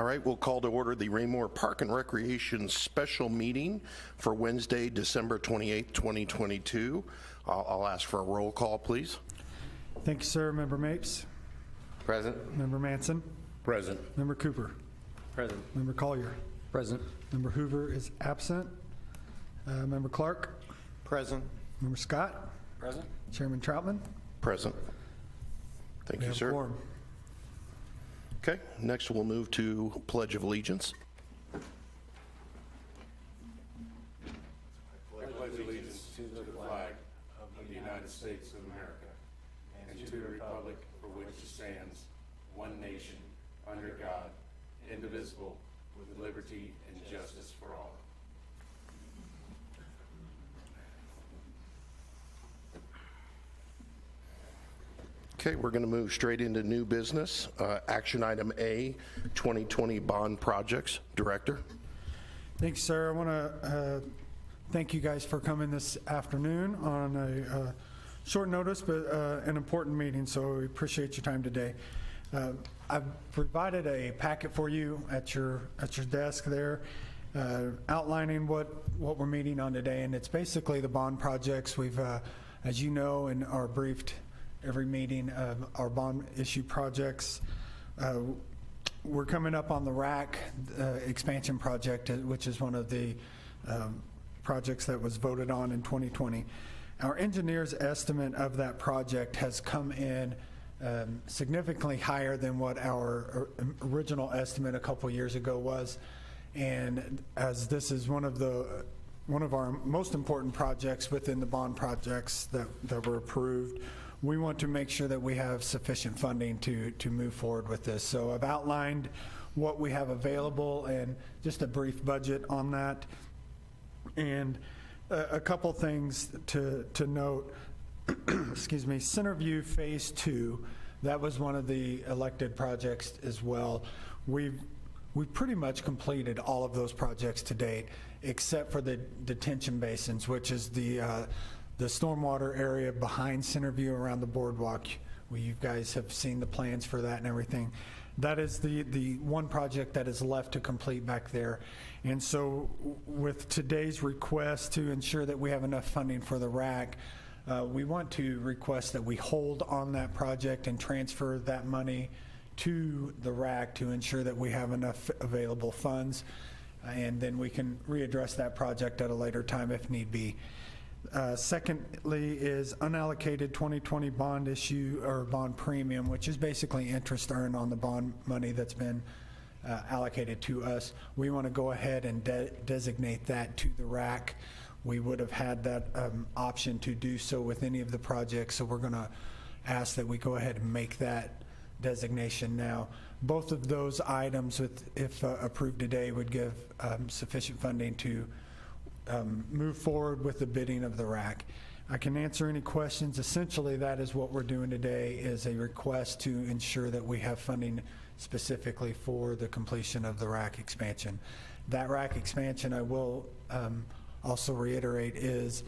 right, we'll call to order the Raymore Park and Recreation Special Meeting for Wednesday, December 28th, 2022. I'll ask for a roll call, please. Thank you, sir. Member Mapes? Present. Member Manson? Present. Member Cooper? Present. Member Collier? Present. Member Hoover is absent. Member Clark? Present. Member Scott? Present. Chairman Troutman? Present. Thank We you, have sir. quorum. Okay, next we'll move to Pledge of Allegiance. I pledge allegiance to the flag of the United States of America and to the republic for which it stands, one nation, under God, indivisible, with liberty and justice for all. Okay, we're going to move straight into new business. Action item A, 2020 bond projects. Director. Thanks, sir. I want to thank you guys for coming this afternoon on a short notice, but an important meeting, so we appreciate your time today. I've provided a packet for you at your desk there, outlining what we're meeting on today, and it's basically the bond projects. We've, as you know, and are briefed every meeting of our bond issue projects. We're coming up on the RAC expansion project, which is one of the projects that was voted on in 2020. Our engineer's estimate of that project has come in significantly higher than what our original estimate a couple years ago was. And as this is one of our most important projects within the bond projects that were approved, we want to make sure that we have sufficient funding to move forward with this. So I've outlined what we have available and just a brief budget on that. And a couple things to note. Excuse me, Centerview Phase 2, that was one of the elected projects as well. We've pretty much completed all of those projects to date, except for the detention basins, which is the stormwater area behind Centerview around the boardwalk. You guys have seen the plans for that and everything. That is the one project that is left to complete back there. And so with today's request to ensure that we have enough funding for the RAC, we want to request that we hold on that project and transfer that money to the RAC to ensure that we have enough available funds, and then we can readdress that project at a later time if need be. Secondly is unallocated 2020 bond issue or bond premium, which is basically interest earned on the bond money that's been allocated to us. We want to go ahead and designate that to the RAC. We would have had that option to do so with any of the projects, so we're going to ask that we go ahead and make that designation now. Both of those items, if approved today, would give sufficient funding to move forward with the bidding of the RAC. I can answer any questions. Essentially, that is what we're doing today, is a request to ensure that we have funding specifically for the completion of the RAC expansion. That RAC expansion, I will also reiterate, is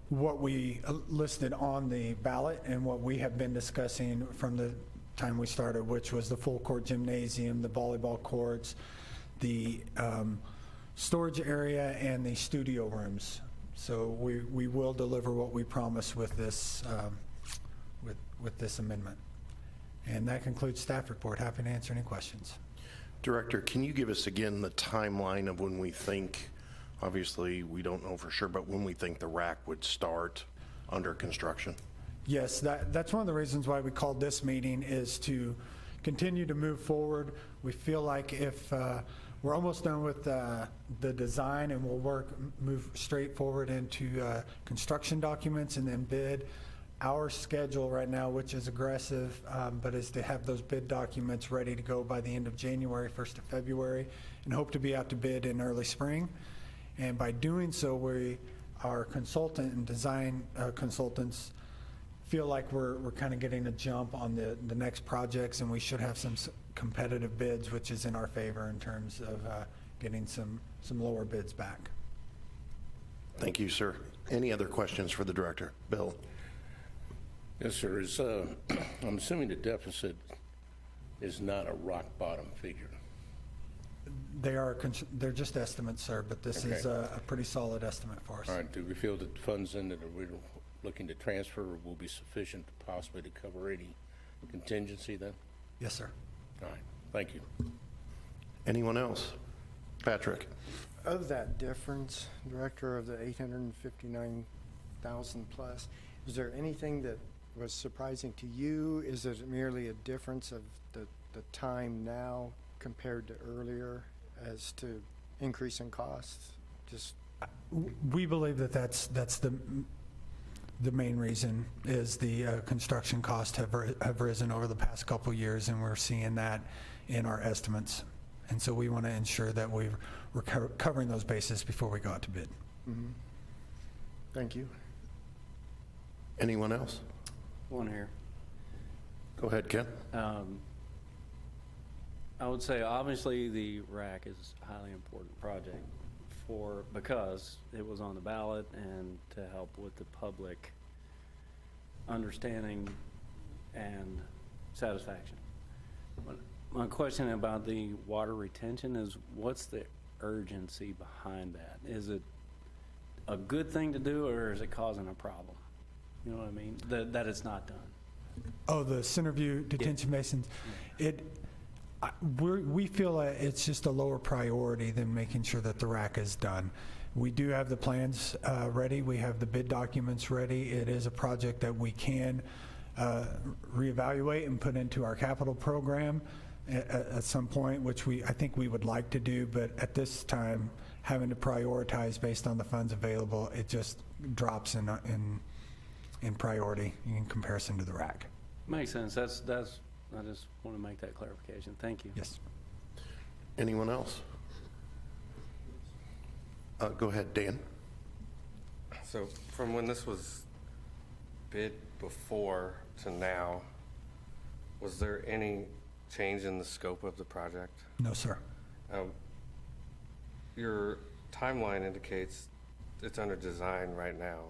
what we listed on the ballot and what we have been discussing from the time we started, which was the full court gymnasium, the volleyball courts, the storage area, and the studio rooms. So we will deliver what we promised with this with this amendment. And that concludes staff report. Happy to answer any questions. Director, can you give us again the timeline of when we think, obviously we don't know for sure, but when we think the RAC would start under construction? Yes, that's one of the reasons why we called this meeting, is to continue to move forward. We feel like if we're almost done with the design, and we'll move straight forward into construction documents and then bid. Our schedule right now, which is aggressive, but is to have those bid documents ready to go by the end of January, 1st of February, and hope to be out to bid in early spring. And by doing so, our consultant and design consultants feel like we're kind of getting a jump on the next projects, and we should have some competitive bids, which is in our favor in terms of getting some lower bids back. Thank you, sir. Any other questions for the director? Bill? Yes, sir. I'm assuming the deficit is not a rock bottom figure. They're just estimates, sir, but this is Okay. a pretty solid estimate for us. All right, do we feel that the funds in that we're looking to transfer will be sufficient possibly to cover any contingency then? Yes, sir. All right, thank you. Anyone else? Patrick? Of that difference, Director, of the 859,000 plus, is there anything that was surprising to you? Is it merely a difference of the time now compared to earlier as to increase in costs? Just, We believe that that's the main reason is the construction costs have risen over the past couple of years, and we're seeing that in our estimates. And so we want to ensure that we're covering those bases before we go out to bid. thank you. Anyone else? One here. Go ahead, Ken. I would say obviously the RAC is a highly important project because it was on the ballot and to help with the public understanding and satisfaction. My question about the water retention is, what's the urgency behind that? Is it a good thing to do, or is it causing a problem? You know what I mean? That it's not done. Oh, the Centerview detention basins, we feel that it's just a lower priority than making sure that the RAC is done. We do have the plans ready. We have the bid documents ready. It is a project that we can reevaluate and put into our capital program at some point, which I think we would like to do, but at this time, having to prioritize based on the funds available, it just drops in priority in comparison to the RAC. Makes sense. I just want to make that clarification. Thank you. Yes. Anyone else? Go ahead, Dan. So from when this was bid before to now, was there any change in the scope of the project? No, sir. Your timeline indicates it's under design right now.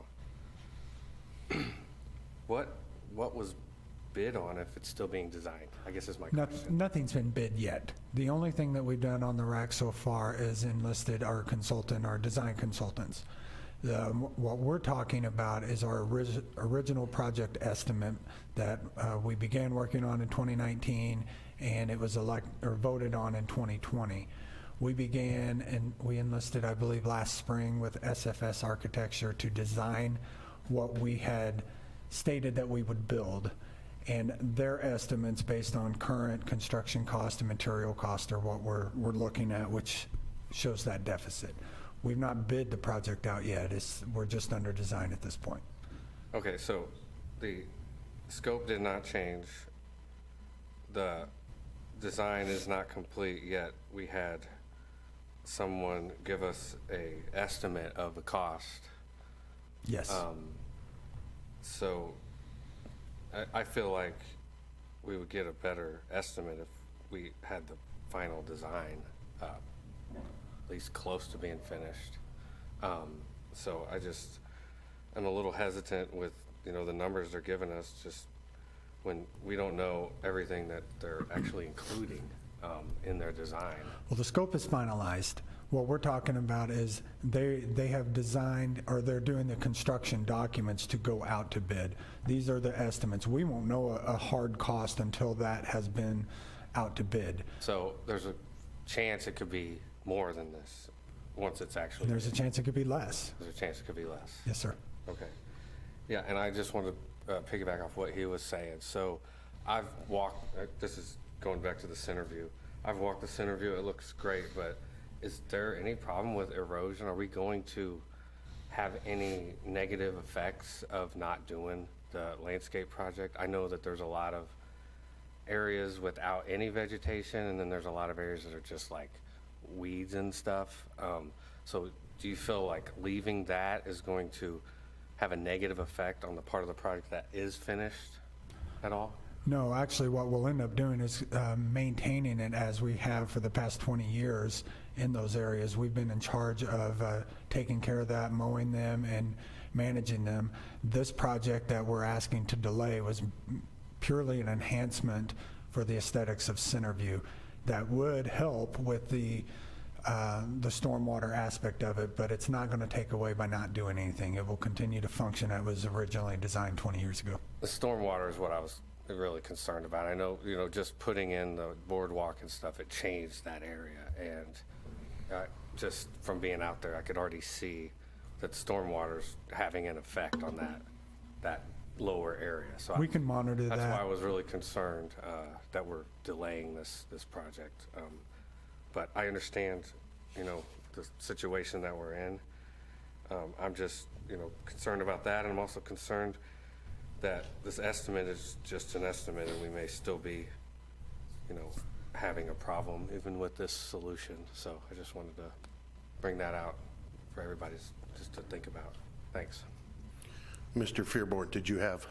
What was bid on if it's still being designed, I guess is my question. Nothing's been bid yet. The only thing that we've done on the RAC so far is enlisted our consultant, our design consultants. What we're talking about is our original project estimate that we began working on in 2019, and it was voted on in 2020. We began and we enlisted, I believe, last spring with SFS Architecture to design what we had stated that we would build. And their estimates based on current construction cost and material cost are what we're looking at, which shows that deficit. We've not bid the project out yet. We're just under design at this point. Okay, so the scope did not change. The design is not complete yet. We had someone give us a estimate of the cost. Yes. So I feel like we would get a better estimate if we had the final design at least close to being finished. So I'm a little hesitant with, the numbers they're giving us, just when we don't know everything that they're actually including in their design. Well, the scope is finalized. What we're talking about is they have designed, or they're doing the construction documents to go out to bid. These are the estimates. We won't know a hard cost until that has been out to bid. So there's a chance it could be more than this once it's actually. There's a chance it could be less. There's a chance it could be less. Yes, sir. Okay. Yeah, and I just want to piggyback off what he was saying. So I've walked, this is going back to the Centerview. I've walked the Centerview. It looks great, but is there any problem with erosion? Are we going to have any negative effects of not doing the landscape project? I know that there's a lot of areas without any vegetation, and then there's a lot of areas that are just like weeds and stuff. So do you feel like leaving that is going to have a negative effect on the part of the project that is finished at all? No, actually what we'll end up doing is maintaining it as we have for the past 20 years in those areas. We've been in charge of taking care of that, mowing them and managing them. This project that we're asking to delay was purely an enhancement for the aesthetics of Centerview that would help with the the stormwater aspect of it, but it's not going to take away by not doing anything. It will continue to function as it was originally designed 20 years ago. The stormwater is what I was really concerned about. I know, just putting in the boardwalk and stuff, it changed that area. And just from being out there, I could already see that stormwater's having an effect on that lower area. So We can monitor that's why I that. was really concerned that we're delaying this project. But I understand, the situation that we're in. I'm just, concerned about that, and I'm also concerned that this estimate is just an estimate, and we may still be, having a problem even with this solution. So I just wanted to bring that out for everybody just to think about. Thanks. Mr. Fearborn, did you have?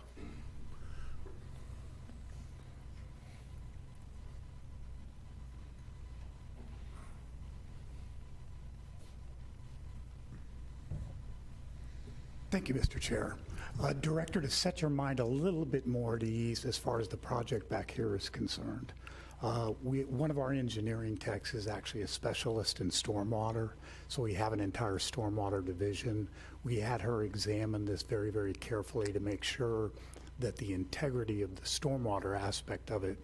Thank you, Mr. Chair. Director, to set your mind a little bit more at ease as far as the project back here is concerned, one of our engineering techs is actually a specialist in stormwater, so we have an entire stormwater division. We had her examine this very, very carefully to make sure that the integrity of the stormwater aspect of it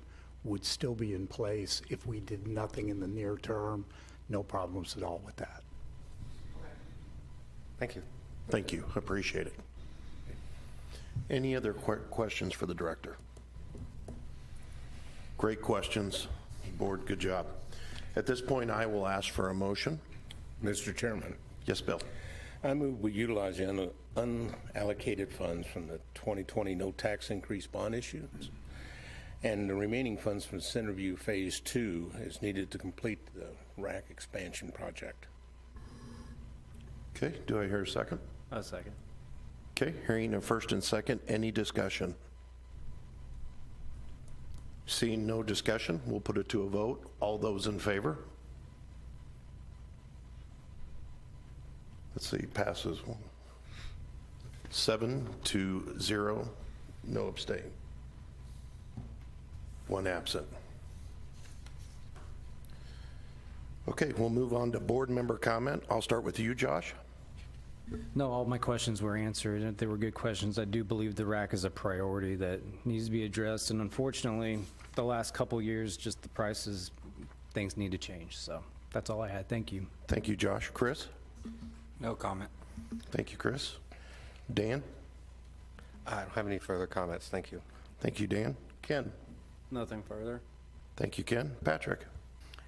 would still be in place if we did nothing in the near term. No problems at all with that. Thank you. Thank you, appreciate it. Any other questions for the director? Great questions. Board, good job. At this point, I will ask for a motion. Mr. Chairman, Yes, Bill? I move we utilize the unallocated funds from the 2020 no tax increase bond issues, and the remaining funds from Centerview Phase 2 is needed to complete the RAC expansion project. Okay, do I hear a second? A second. Okay, hearing a first and second, any discussion? Seeing no discussion, we'll put it to a vote. All those in favor? Let's see, passes 7-0, no abstain. One absent. Okay, we'll move on to board member comment. I'll start with you, Josh. No, all my questions were answered, and they were good questions. I do believe the RAC is a priority that needs to be addressed, and unfortunately, the last couple years, just the prices, things need to change. So that's all I had. Thank you. Thank you, Josh. Chris? No comment. Thank you, Chris. Dan? I don't have any further comments. Thank you. Thank you, Dan. Ken? Nothing further. Thank you, Ken. Patrick?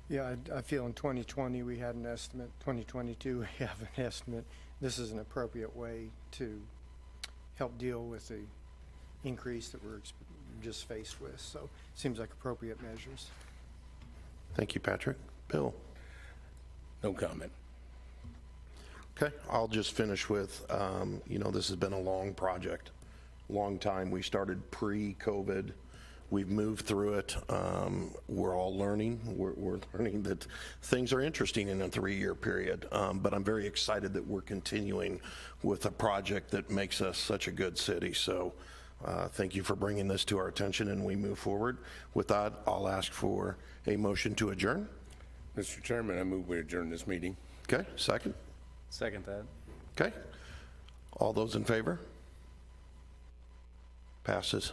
Yeah, I feel in 2020 we had an estimate, 2022 we have an estimate. This is an appropriate way to help deal with the increase that we're just faced with. So seems like appropriate measures. Thank you, Patrick. Bill? No comment. Okay, I'll just finish with, this has been a long project, long time. We started pre-COVID. We've moved through it. We're all learning. We're learning that things are interesting in a 3-year period. But I'm very excited that we're continuing with a project that makes us such a good city. So thank you for bringing this to our attention, and we move forward. With that, I'll ask for a motion to adjourn. Mr. Chairman, I move we adjourn this meeting. Okay, second? Second that. Okay. All those in favor? Passes